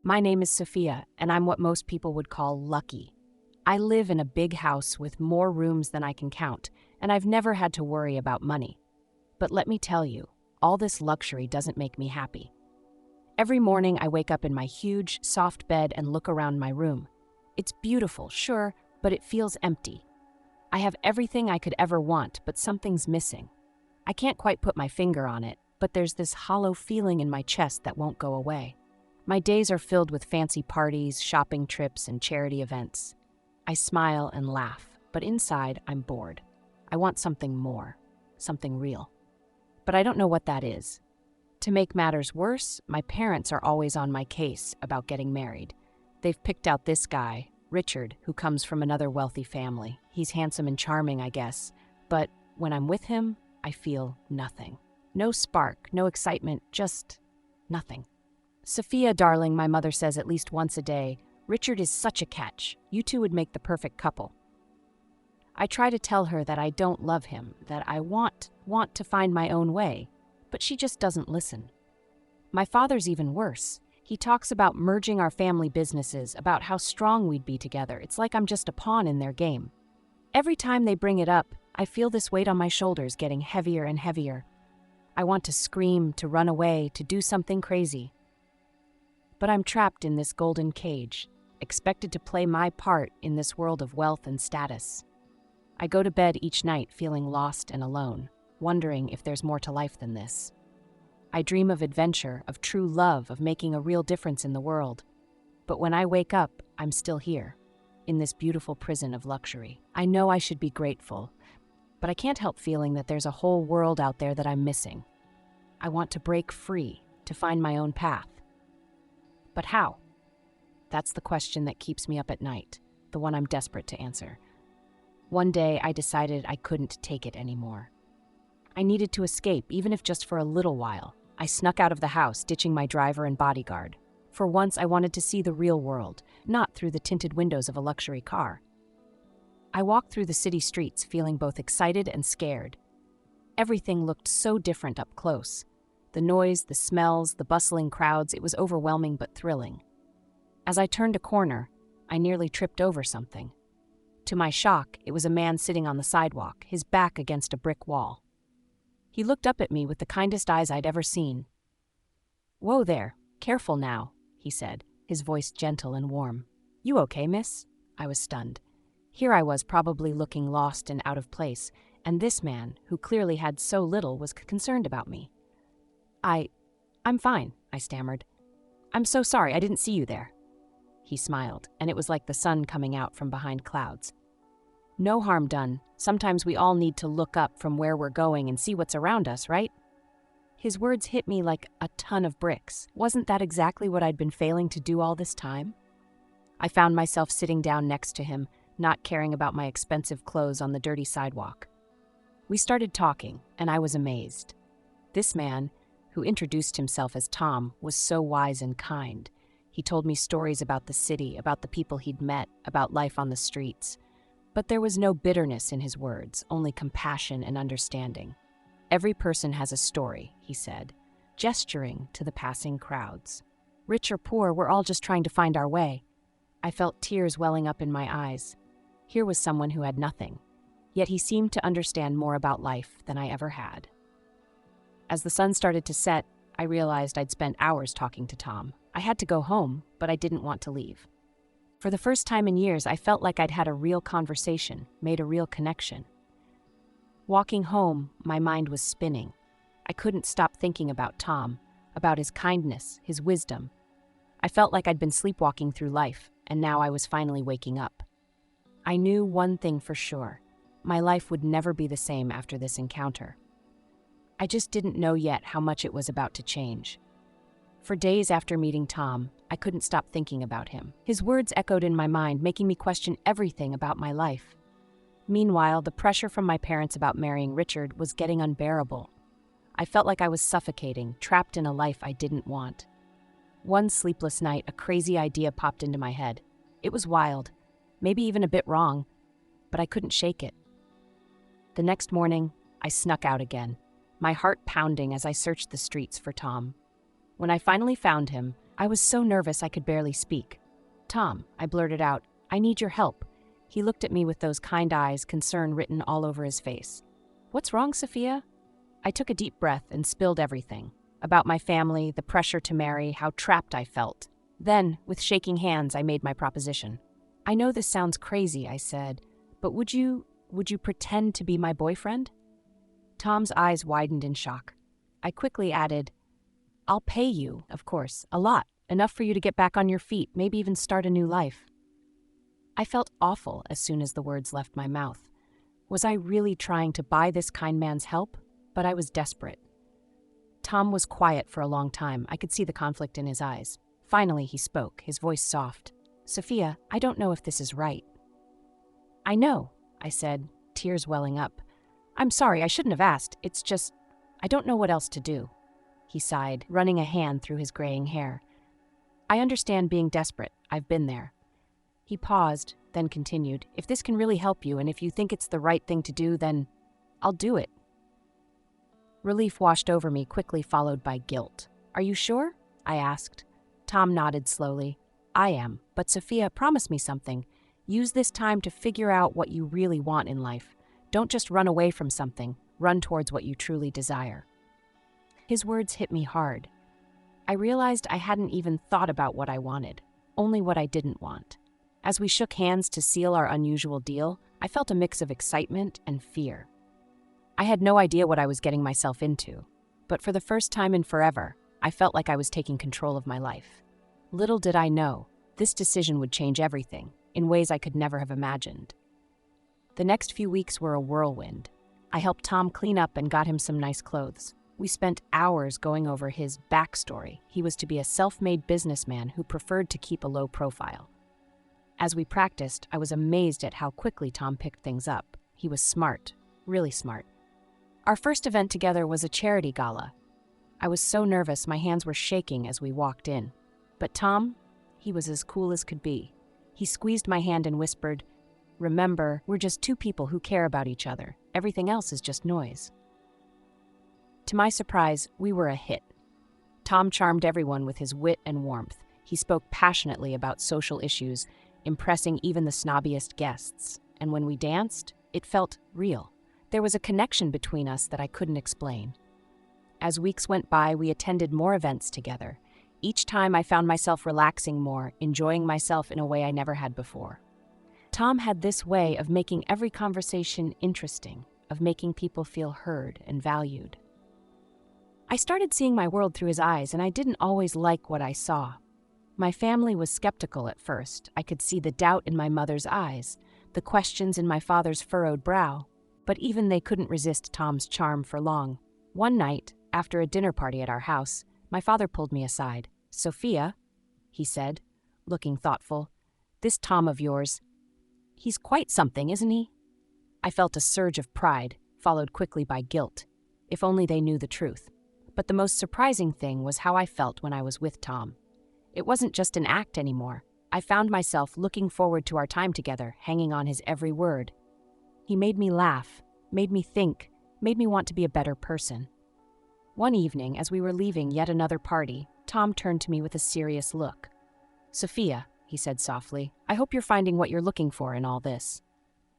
My name is Sophia, and I'm what most people would call lucky. I live in a big house with more rooms than I can count, and I've never had to worry about money. But let me tell you, all this luxury doesn't make me happy. Every morning I wake up in my huge, soft bed and look around my room. It's beautiful, sure, but it feels empty. I have everything I could ever want, but something's missing. I can't quite put my finger on it, but there's this hollow feeling in my chest that won't go away. My days are filled with fancy parties, shopping trips, and charity events. I smile and laugh, but inside I'm bored. I want something more, something real. But I don't know what that is. To make matters worse, my parents are always on my case about getting married. They've picked out this guy, Richard, who comes from another wealthy family. He's handsome and charming, I guess, but when I'm with him, I feel nothing. No spark, no excitement, just nothing. Sophia, darling, my mother says at least once a day, Richard is such a catch. You two would make the perfect couple. I try to tell her that I don't love him, that I want to find my own way, but she just doesn't listen. My father's even worse. He talks about merging our family businesses, about how strong we'd be together. It's like I'm just a pawn in their game. Every time they bring it up, I feel this weight on my shoulders getting heavier and heavier. I want to scream, to run away, to do something crazy. But I'm trapped in this golden cage, expected to play my part in this world of wealth and status. I go to bed each night feeling lost and alone, wondering if there's more to life than this. I dream of adventure, of true love, of making a real difference in the world. But when I wake up, I'm still here, in this beautiful prison of luxury. I know I should be grateful, but I can't help feeling that there's a whole world out there that I'm missing. I want to break free, to find my own path. But how? That's the question that keeps me up at night, the one I'm desperate to answer. One day, I decided I couldn't take it anymore. I needed to escape, even if just for a little while. I snuck out of the house, ditching my driver and bodyguard. For once, I wanted to see the real world, not through the tinted windows of a luxury car. I walked through the city streets, feeling both excited and scared. Everything looked so different up close. The noise, the smells, the bustling crowds, it was overwhelming but thrilling. As I turned a corner, I nearly tripped over something. To my shock, it was a man sitting on the sidewalk, his back against a brick wall. He looked up at me with the kindest eyes I'd ever seen. "Whoa there, careful now," he said, his voice gentle and warm. "You okay, miss?" I was stunned. Here I was, probably looking lost and out of place, and this man, who clearly had so little, was concerned about me. I'm fine," I stammered. "I'm so sorry, I didn't see you there." He smiled, and it was like the sun coming out from behind clouds. "No harm done. Sometimes we all need to look up from where we're going and see what's around us, right?" His words hit me like a ton of bricks. Wasn't that exactly what I'd been failing to do all this time? I found myself sitting down next to him, not caring about my expensive clothes on the dirty sidewalk. We started talking, and I was amazed. This man, who introduced himself as Tom, was so wise and kind. He told me stories about the city, about the people he'd met, about life on the streets. But there was no bitterness in his words, only compassion and understanding. "Every person has a story," he said, gesturing to the passing crowds. "Rich or poor, we're all just trying to find our way." I felt tears welling up in my eyes. Here was someone who had nothing, yet he seemed to understand more about life than I ever had. As the sun started to set, I realized I'd spent hours talking to Tom. I had to go home, but I didn't want to leave. For the first time in years, I felt like I'd had a real conversation, made a real connection. Walking home, my mind was spinning. I couldn't stop thinking about Tom, about his kindness, his wisdom. I felt like I'd been sleepwalking through life, and now I was finally waking up. I knew one thing for sure. My life would never be the same after this encounter. I just didn't know yet how much it was about to change. For days after meeting Tom, I couldn't stop thinking about him. His words echoed in my mind, making me question everything about my life. Meanwhile, the pressure from my parents about marrying Richard was getting unbearable. I felt like I was suffocating, trapped in a life I didn't want. One sleepless night, a crazy idea popped into my head. It was wild, maybe even a bit wrong, but I couldn't shake it. The next morning, I snuck out again, my heart pounding as I searched the streets for Tom. When I finally found him, I was so nervous I could barely speak. "Tom," I blurted out, "I need your help." He looked at me with those kind eyes, concern written all over his face. "What's wrong, Sophia?" I took a deep breath and spilled everything. About my family, the pressure to marry, how trapped I felt. Then, with shaking hands, I made my proposition. "I know this sounds crazy," I said, "but would you pretend to be my boyfriend?" Tom's eyes widened in shock. I quickly added, "I'll pay you, of course, a lot, enough for you to get back on your feet, maybe even start a new life." I felt awful as soon as the words left my mouth. Was I really trying to buy this kind man's help? But I was desperate. Tom was quiet for a long time. I could see the conflict in his eyes. Finally, he spoke, his voice soft. "Sophia, I don't know if this is right." "I know," I said, tears welling up. "I'm sorry, I shouldn't have asked. It's just, I don't know what else to do." He sighed, running a hand through his graying hair. "I understand being desperate. I've been there." He paused, then continued, "If this can really help you and if you think it's the right thing to do, then I'll do it." Relief washed over me, quickly followed by guilt. "Are you sure?" I asked. Tom nodded slowly. "I am, but Sophia, promise me something. Use this time to figure out what you really want in life. Don't just run away from something. Run towards what you truly desire." His words hit me hard. I realized I hadn't even thought about what I wanted, only what I didn't want. As we shook hands to seal our unusual deal, I felt a mix of excitement and fear. I had no idea what I was getting myself into, but for the first time in forever, I felt like I was taking control of my life. Little did I know, this decision would change everything, in ways I could never have imagined. The next few weeks were a whirlwind. I helped Tom clean up and got him some nice clothes. We spent hours going over his backstory. He was to be a self-made businessman who preferred to keep a low profile. As we practiced, I was amazed at how quickly Tom picked things up. He was smart, really smart. Our first event together was a charity gala. I was so nervous my hands were shaking as we walked in. But Tom, he was as cool as could be. He squeezed my hand and whispered, "Remember, we're just two people who care about each other. Everything else is just noise." To my surprise, we were a hit. Tom charmed everyone with his wit and warmth. He spoke passionately about social issues, impressing even the snobbiest guests. And when we danced, it felt real. There was a connection between us that I couldn't explain. As weeks went by, we attended more events together. Each time I found myself relaxing more, enjoying myself in a way I never had before. Tom had this way of making every conversation interesting, of making people feel heard and valued. I started seeing my world through his eyes, and I didn't always like what I saw. My family was skeptical at first. I could see the doubt in my mother's eyes, the questions in my father's furrowed brow, but even they couldn't resist Tom's charm for long. One night, after a dinner party at our house, my father pulled me aside. "Sophia," he said, looking thoughtful, "this Tom of yours, he's quite something, isn't he?" I felt a surge of pride, followed quickly by guilt. If only they knew the truth. But the most surprising thing was how I felt when I was with Tom. It wasn't just an act anymore. I found myself looking forward to our time together, hanging on his every word. He made me laugh, made me think, made me want to be a better person. One evening, as we were leaving yet another party, Tom turned to me with a serious look. "Sophia," he said softly, "I hope you're finding what you're looking for in all this."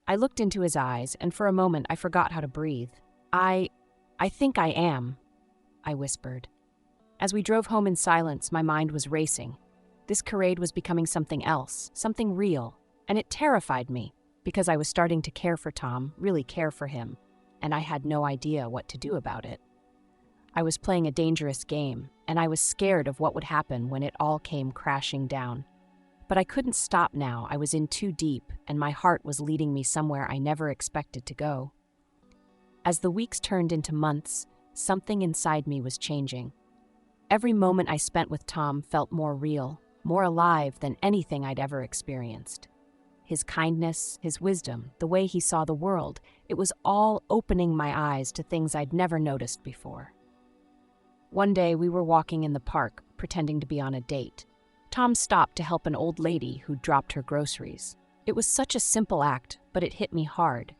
I looked into his eyes, and for a moment I forgot how to breathe. I think I am," I whispered. As we drove home in silence, my mind was racing. This charade was becoming something else, something real, and it terrified me, because I was starting to care for Tom, really care for him, and I had no idea what to do about it. I was playing a dangerous game, and I was scared of what would happen when it all came crashing down. But I couldn't stop now. I was in too deep, and my heart was leading me somewhere I never expected to go. As the weeks turned into months, something inside me was changing. Every moment I spent with Tom felt more real, more alive than anything I'd ever experienced. His kindness, his wisdom, the way he saw the world, it was all opening my eyes to things I'd never noticed before. One day we were walking in the park, pretending to be on a date. Tom stopped to help an old lady who dropped her groceries. It was such a simple act, but it hit me hard.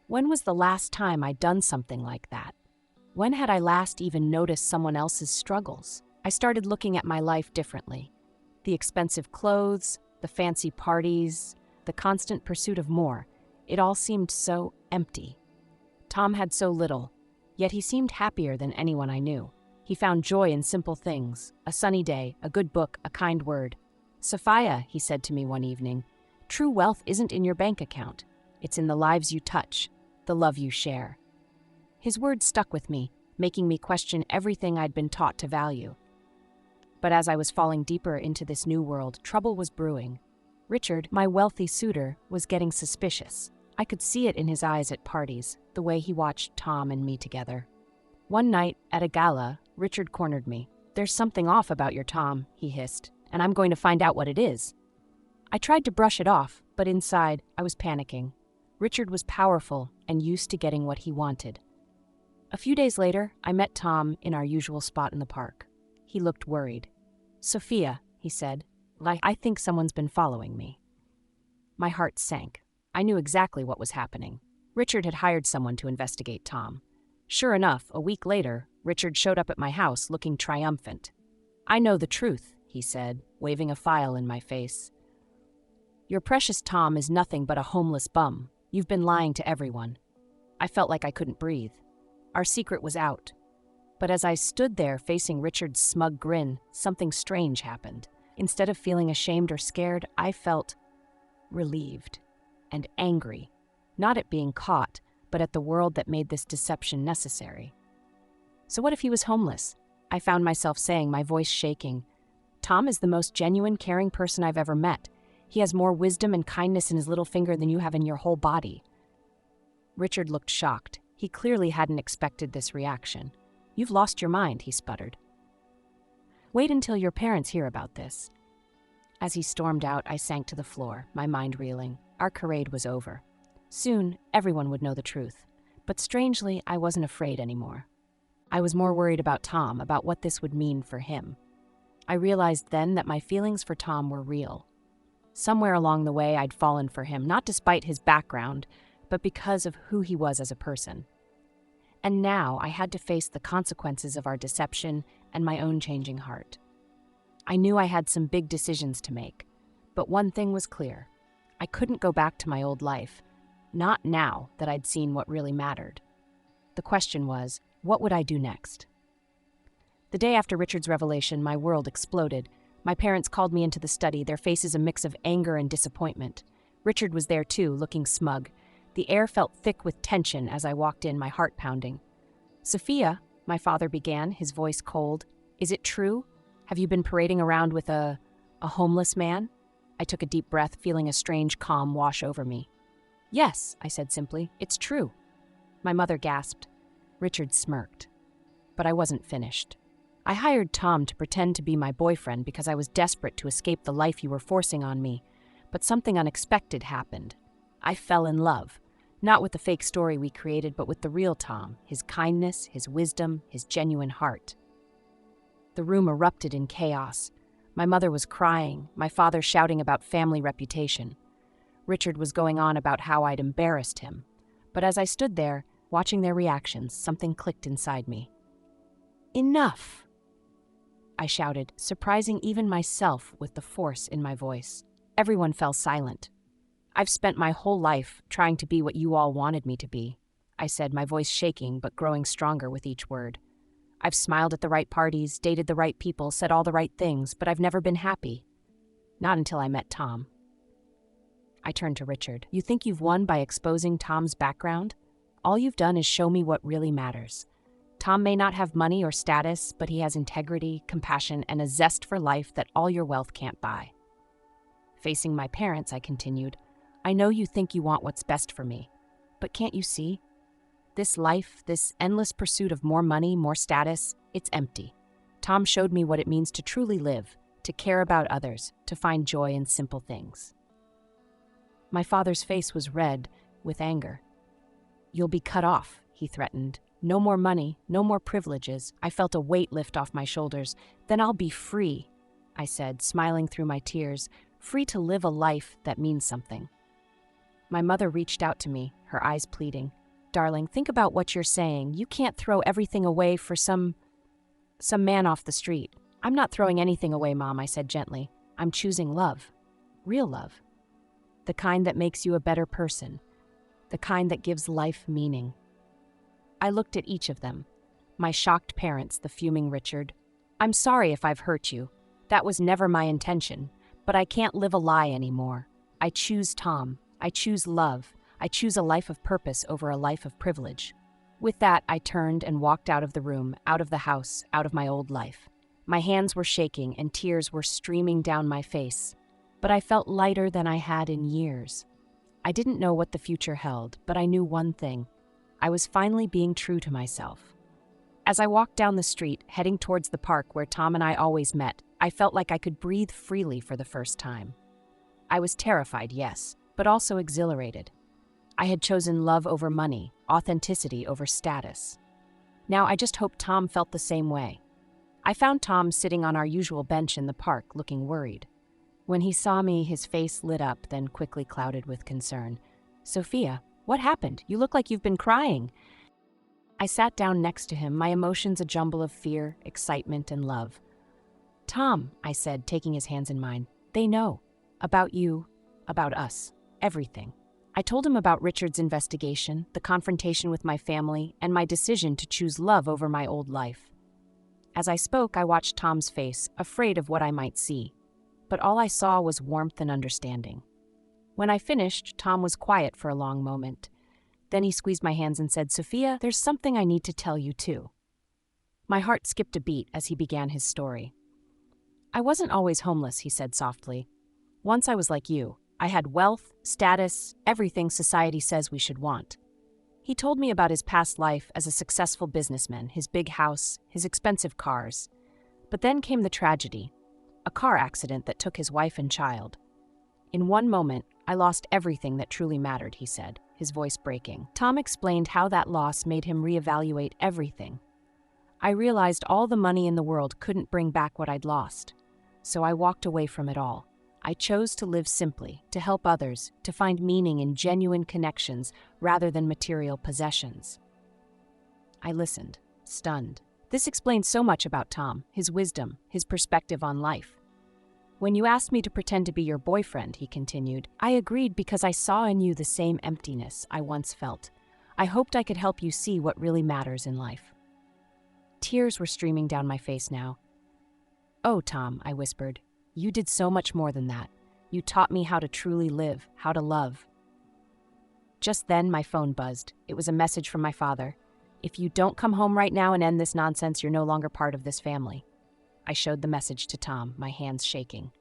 When was the last time I'd done something like that? When had I last even noticed someone else's struggles? I I started looking at my life differently. The expensive clothes, the fancy parties, the constant pursuit of more, it all seemed so empty. Tom had so little, yet he seemed happier than anyone I knew. He found joy in simple things, a sunny day, a good book, a kind word. "Sophia," he said to me one evening, "true wealth isn't in your bank account. It's in the lives you touch, the love you share." His words stuck with me, making me question everything I'd been taught to value. But as I was falling deeper into this new world, trouble was brewing. Richard, my wealthy suitor, was getting suspicious. I could see it in his eyes at parties, the way he watched Tom and me together. One night, at a gala, Richard cornered me. "There's something off about your Tom," he hissed, "and I'm going to find out what it is." I tried to brush it off, but inside, I was panicking. Richard was powerful and used to getting what he wanted. A few days later, I met Tom in our usual spot in the park. He looked worried. "Sophia," he said, "I think someone's been following me." My heart sank. I knew exactly what was happening. Richard had hired someone to investigate Tom. Sure enough, a week later, Richard showed up at my house looking triumphant. "I know the truth," he said, waving a file in my face. "Your precious Tom is nothing but a homeless bum. You've been lying to everyone." I felt like I couldn't breathe. Our secret was out. But as I stood there facing Richard's smug grin, something strange happened. Instead of feeling ashamed or scared, I felt relieved and angry, not at being caught, but at the world that made this deception necessary. So what if he was homeless? I found myself saying, my voice shaking. "Tom is the most genuine, caring person I've ever met. He has more wisdom and kindness in his little finger than you have in your whole body." Richard looked shocked. He clearly hadn't expected this reaction. "You've lost your mind," he sputtered. "Wait until your parents hear about this." As he stormed out, I sank to the floor, my mind reeling. Our charade was over. Soon, everyone would know the truth. But strangely, I wasn't afraid anymore. I was more worried about Tom, about what this would mean for him. I realized then that my feelings for Tom were real. Somewhere along the way, I'd fallen for him, not despite his background, but because of who he was as a person. And now I had to face the consequences of our deception and my own changing heart. I knew I had some big decisions to make, but one thing was clear. I couldn't go back to my old life, not now that I'd seen what really mattered. The question was, what would I do next? The day after Richard's revelation, my world exploded. My parents called me into the study, their faces a mix of anger and disappointment. Richard was there too, looking smug. The air felt thick with tension as I walked in, my heart pounding. "Sophia," my father began, his voice cold, "is it true? Have you been parading around with a homeless man?" I took a deep breath, feeling a strange calm wash over me. "Yes," I said simply, "it's true." My mother gasped. Richard smirked. But I wasn't finished. "I hired Tom to pretend to be my boyfriend because I was desperate to escape the life you were forcing on me. But something unexpected happened. I fell in love, not with the fake story we created, but with the real Tom, his kindness, his wisdom, his genuine heart." The room erupted in chaos. My mother was crying, my father shouting about family reputation. Richard was going on about how I'd embarrassed him. But as I stood there, watching their reactions, something clicked inside me. "Enough!" I shouted, surprising even myself with the force in my voice. Everyone fell silent. "I've spent my whole life trying to be what you all wanted me to be," I said, my voice shaking but growing stronger with each word. "I've smiled at the right parties, dated the right people, said all the right things, but I've never been happy. Not until I met Tom." I turned to Richard. "You think you've won by exposing Tom's background? All you've done is show me what really matters. Tom may not have money or status, but he has integrity, compassion, and a zest for life that all your wealth can't buy." Facing my parents, I continued, "I know you think you want what's best for me, but can't you see? This life, this endless pursuit of more money, more status, it's empty. Tom showed me what it means to truly live, to care about others, to find joy in simple things." My father's face was red with anger. "You'll be cut off," he threatened. "No more money, no more privileges." I felt a weight lift off my shoulders. "Then I'll be free," I said, smiling through my tears, "free to live a life that means something." My mother reached out to me, her eyes pleading. "Darling, think about what you're saying. You can't throw everything away for some man off the street." I'm not throwing anything away, Mom, I said gently. I'm choosing love. Real love. The kind that makes you a better person. The kind that gives life meaning. I looked at each of them. My shocked parents, the fuming Richard. I'm sorry if I've hurt you. That was never my intention. But I can't live a lie anymore. I choose Tom. I choose love. I choose a life of purpose over a life of privilege. With that, I turned and walked out of the room, out of the house, out of my old life. My hands were shaking and tears were streaming down my face. But I felt lighter than I had in years. I didn't know what the future held, but I knew one thing. I was finally being true to myself. As I walked down the street, heading towards the park where Tom and I always met, I felt like I could breathe freely for the first time. I was terrified, yes, but also exhilarated. I had chosen love over money, authenticity over status. Now I just hoped Tom felt the same way. I found Tom sitting on our usual bench in the park, looking worried. When he saw me, his face lit up, then quickly clouded with concern. Sophia, what happened? You look like you've been crying. I sat down next to him, my emotions a jumble of fear, excitement, and love. Tom, I said, taking his hands in mine, they know. About you, about us, everything. I told him about Richard's investigation, the confrontation with my family, and my decision to choose love over my old life. As I spoke, I watched Tom's face, afraid of what I might see. But all I saw was warmth and understanding. When I finished, Tom was quiet for a long moment. Then he squeezed my hands and said, Sophia, there's something I need to tell you too. My heart skipped a beat as he began his story. I wasn't always homeless, he said softly. Once I was like you. I had wealth, status, everything society says we should want. He told me about his past life as a successful businessman, his big house, his expensive cars. But then came the tragedy, a car accident that took his wife and child. In one moment, I lost everything that truly mattered, he said, his voice breaking. Tom explained how that loss made him reevaluate everything. I realized all the money in the world couldn't bring back what I'd lost. So I walked away from it all. I chose to live simply, to help others, to find meaning in genuine connections rather than material possessions. I listened, stunned. This explained so much about Tom, his wisdom, his perspective on life. When you asked me to pretend to be your boyfriend, he continued, I agreed because I saw in you the same emptiness I once felt. I hoped I could help you see what really matters in life. Tears were streaming down my face now. Oh, Tom, I whispered. You did so much more than that. You taught me how to truly live, how to love. Just then, my phone buzzed. It was a message from my father. If you don't come home right now and end this nonsense, you're no longer part of this family. I showed the message to Tom, my hands shaking.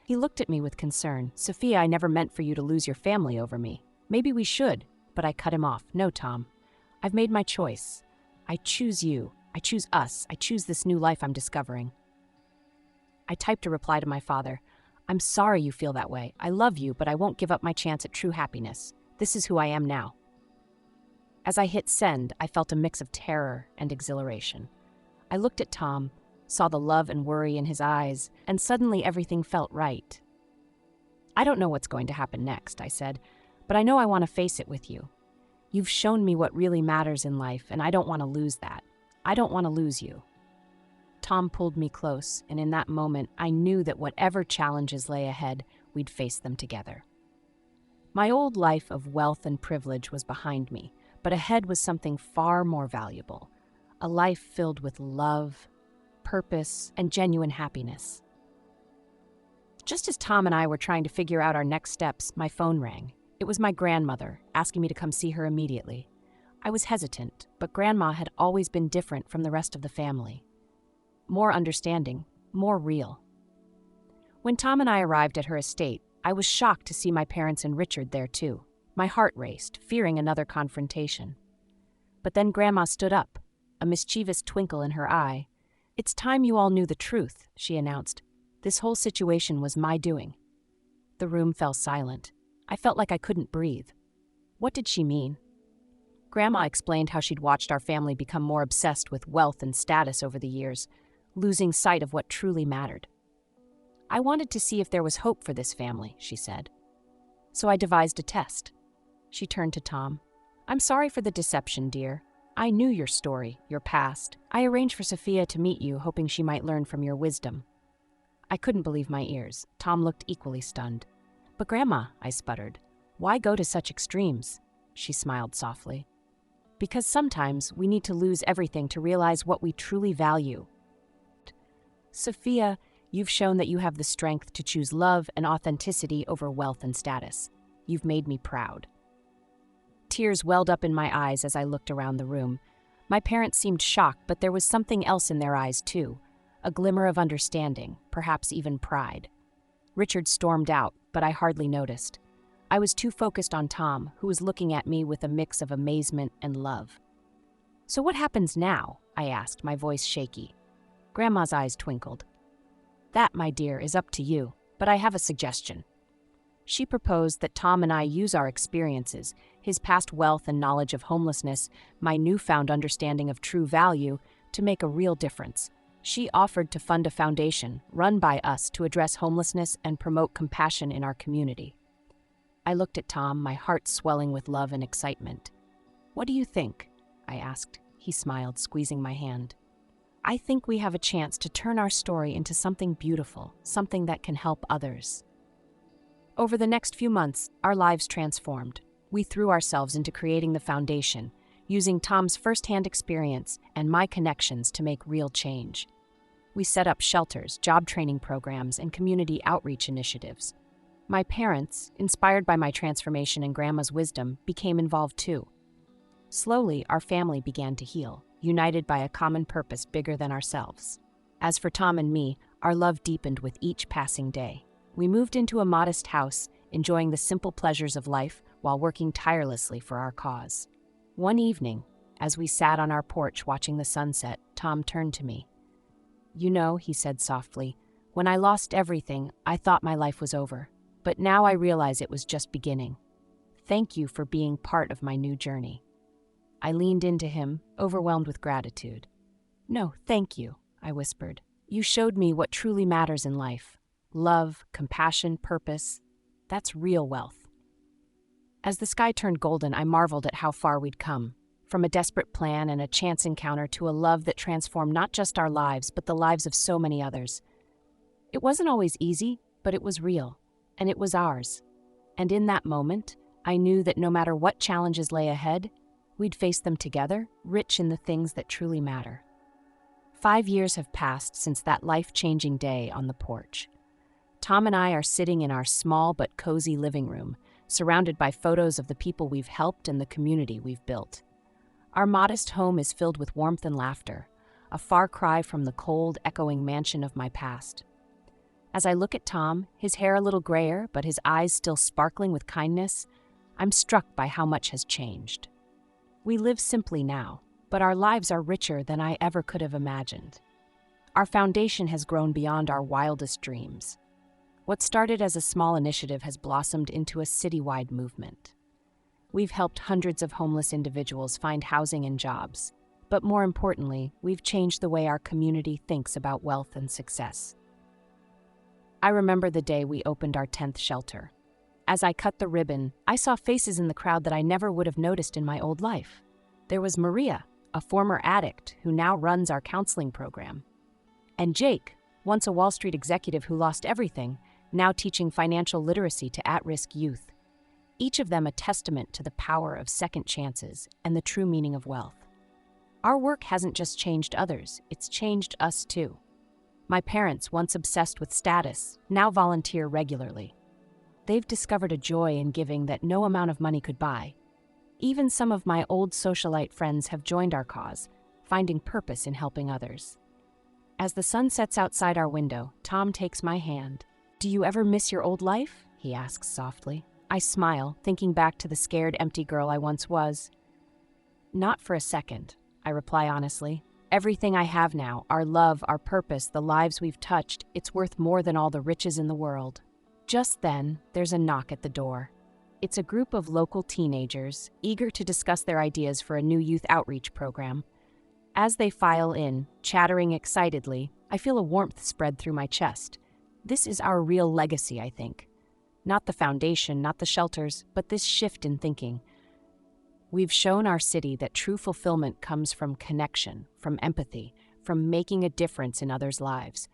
He looked at me with concern. Sophia, I never meant for you to lose your family over me. Maybe we should, but I cut him off. No, Tom. I've made my choice. I choose you. I choose us. I choose this new life I'm discovering. I typed a reply to my father. I'm sorry you feel that way. I love you, but I won't give up my chance at true happiness. This is who I am now. As I hit send, I felt a mix of terror and exhilaration. I looked at Tom, saw the love and worry in his eyes, and suddenly everything felt right. I don't know what's going to happen next, I said, but I know I want to face it with you. You've shown me what really matters in life, and I don't want to lose that. I don't want to lose you. Tom pulled me close, and in that moment, I knew that whatever challenges lay ahead, we'd face them together. My old life of wealth and privilege was behind me, but ahead was something far more valuable, a life filled with love, purpose, and genuine happiness. Just as Tom and I were trying to figure out our next steps, my phone rang. It was my grandmother, asking me to come see her immediately. I was hesitant, but Grandma had always been different from the rest of the family. More understanding, more real. When Tom and I arrived at her estate, I was shocked to see my parents and Richard there too. My heart raced, fearing another confrontation. But then Grandma stood up, a mischievous twinkle in her eye. It's time you all knew the truth, she announced. This whole situation was my doing. The room fell silent. I felt like I couldn't breathe. What did she mean? Grandma explained how she'd watched our family become more obsessed with wealth and status over the years, losing sight of what truly mattered. I wanted to see if there was hope for this family, she said. So I devised a test. She turned to Tom. I'm sorry for the deception, dear. I knew your story, your past. I arranged for Sophia to meet you, hoping she might learn from your wisdom. I couldn't believe my ears. Tom looked equally stunned. But Grandma, I sputtered, why go to such extremes? She smiled softly. Because sometimes we need to lose everything to realize what we truly value. Sophia, you've shown that you have the strength to choose love and authenticity over wealth and status. You've made me proud. Tears welled up in my eyes as I looked around the room. My parents seemed shocked, but there was something else in their eyes too, a glimmer of understanding, perhaps even pride. Richard stormed out, but I hardly noticed. I was too focused on Tom, who was looking at me with a mix of amazement and love. So what happens now? I asked, my voice shaky. Grandma's eyes twinkled. That, my dear, is up to you, but I have a suggestion. She proposed that Tom and I use our experiences, his past wealth and knowledge of homelessness, my newfound understanding of true value, to make a real difference. She offered to fund a foundation run by us to address homelessness and promote compassion in our community. I looked at Tom, my heart swelling with love and excitement. What do you think? I asked. He smiled, squeezing my hand. I think we have a chance to turn our story into something beautiful, something that can help others. Over the next few months, our lives transformed. We threw ourselves into creating the foundation, using Tom's first-hand experience and my connections to make real change. We set up shelters, job training programs, and community outreach initiatives. My parents, inspired by my transformation and Grandma's wisdom, became involved too. Slowly, our family began to heal, united by a common purpose bigger than ourselves. As for Tom and me, our love deepened with each passing day. We moved into a modest house, enjoying the simple pleasures of life while working tirelessly for our cause. One evening, as we sat on our porch watching the sunset, Tom turned to me. You know, he said softly, when I lost everything, I thought my life was over. But now I realize it was just beginning. Thank you for being part of my new journey. I leaned into him, overwhelmed with gratitude. No, thank you, I whispered. You showed me what truly matters in life. Love, compassion, purpose. That's real wealth. As the sky turned golden, I marveled at how far we'd come. From a desperate plan and a chance encounter to a love that transformed not just our lives, but the lives of so many others. It wasn't always easy, but it was real. And it was ours. And in that moment, I knew that no matter what challenges lay ahead, we'd face them together, rich in the things that truly matter. 5 years have passed since that life-changing day on the porch. Tom and I are sitting in our small but cozy living room, surrounded by photos of the people we've helped and the community we've built. Our modest home is filled with warmth and laughter, a far cry from the cold, echoing mansion of my past. As I look at Tom, his hair a little grayer, but his eyes still sparkling with kindness, I'm struck by how much has changed. We live simply now, but our lives are richer than I ever could have imagined. Our foundation has grown beyond our wildest dreams. What started as a small initiative has blossomed into a citywide movement. We've helped hundreds of homeless individuals find housing and jobs, but more importantly, we've changed the way our community thinks about wealth and success. I remember the day we opened our 10th shelter. As I cut the ribbon, I saw faces in the crowd that I never would have noticed in my old life. There was Maria, a former addict who now runs our counseling program, and Jake, once a Wall Street executive who lost everything, now teaching financial literacy to at-risk youth. Each of them a testament to the power of second chances and the true meaning of wealth. Our work hasn't just changed others, it's changed us too. My parents, once obsessed with status, now volunteer regularly. They've discovered a joy in giving that no amount of money could buy. Even some of my old socialite friends have joined our cause, finding purpose in helping others. As the sun sets outside our window, Tom takes my hand. Do you ever miss your old life? He asks softly. I smile, thinking back to the scared, empty girl I once was. Not for a second, I reply honestly. Everything I have now, our love, our purpose, the lives we've touched, it's worth more than all the riches in the world. Just then, there's a knock at the door. It's a group of local teenagers, eager to discuss their ideas for a new youth outreach program. As they file in, chattering excitedly, I feel a warmth spread through my chest. This is our real legacy, I think. Not the foundation, not the shelters, but this shift in thinking. We've shown our city that true fulfillment comes from connection, from empathy, from making a difference in others' lives.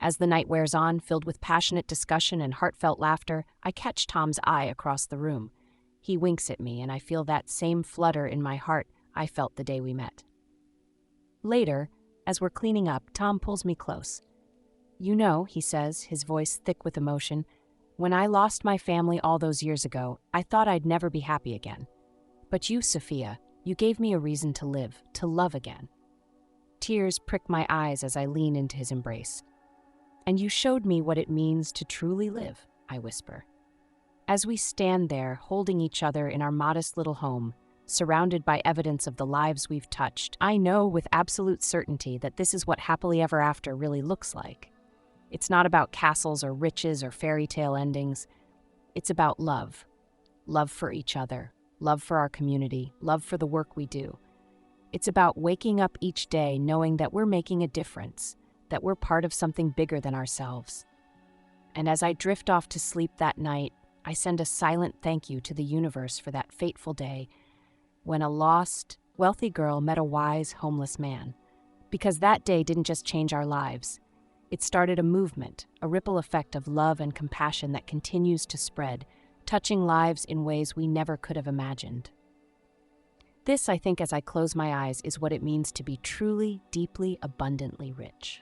As the night wears on, filled with passionate discussion and heartfelt laughter, I catch Tom's eye across the room. He winks at me, and I feel that same flutter in my heart I felt the day we met. Later, as we're cleaning up, Tom pulls me close. "You know," he says, his voice thick with emotion, "when I lost my family all those years ago, I thought I'd never be happy again. But you, Sophia, you gave me a reason to live, to love again." Tears prick my eyes as I lean into his embrace. "And you showed me what it means to truly live," I whisper. As we stand there, holding each other in our modest little home, surrounded by evidence of the lives we've touched, I know with absolute certainty that this is what happily ever after really looks like. It's not about castles or riches or fairy tale endings. It's about love. Love for each other, love for our community, love for the work we do. It's about waking up each day knowing that we're making a difference, that we're part of something bigger than ourselves. And as I drift off to sleep that night, I send a silent thank you to the universe for that fateful day when a lost, wealthy girl met a wise, homeless man. Because that day didn't just change our lives. It started a movement, a ripple effect of love and compassion that continues to spread, touching lives in ways we never could have imagined. This, I think, as I close my eyes, is what it means to be truly, deeply, abundantly rich.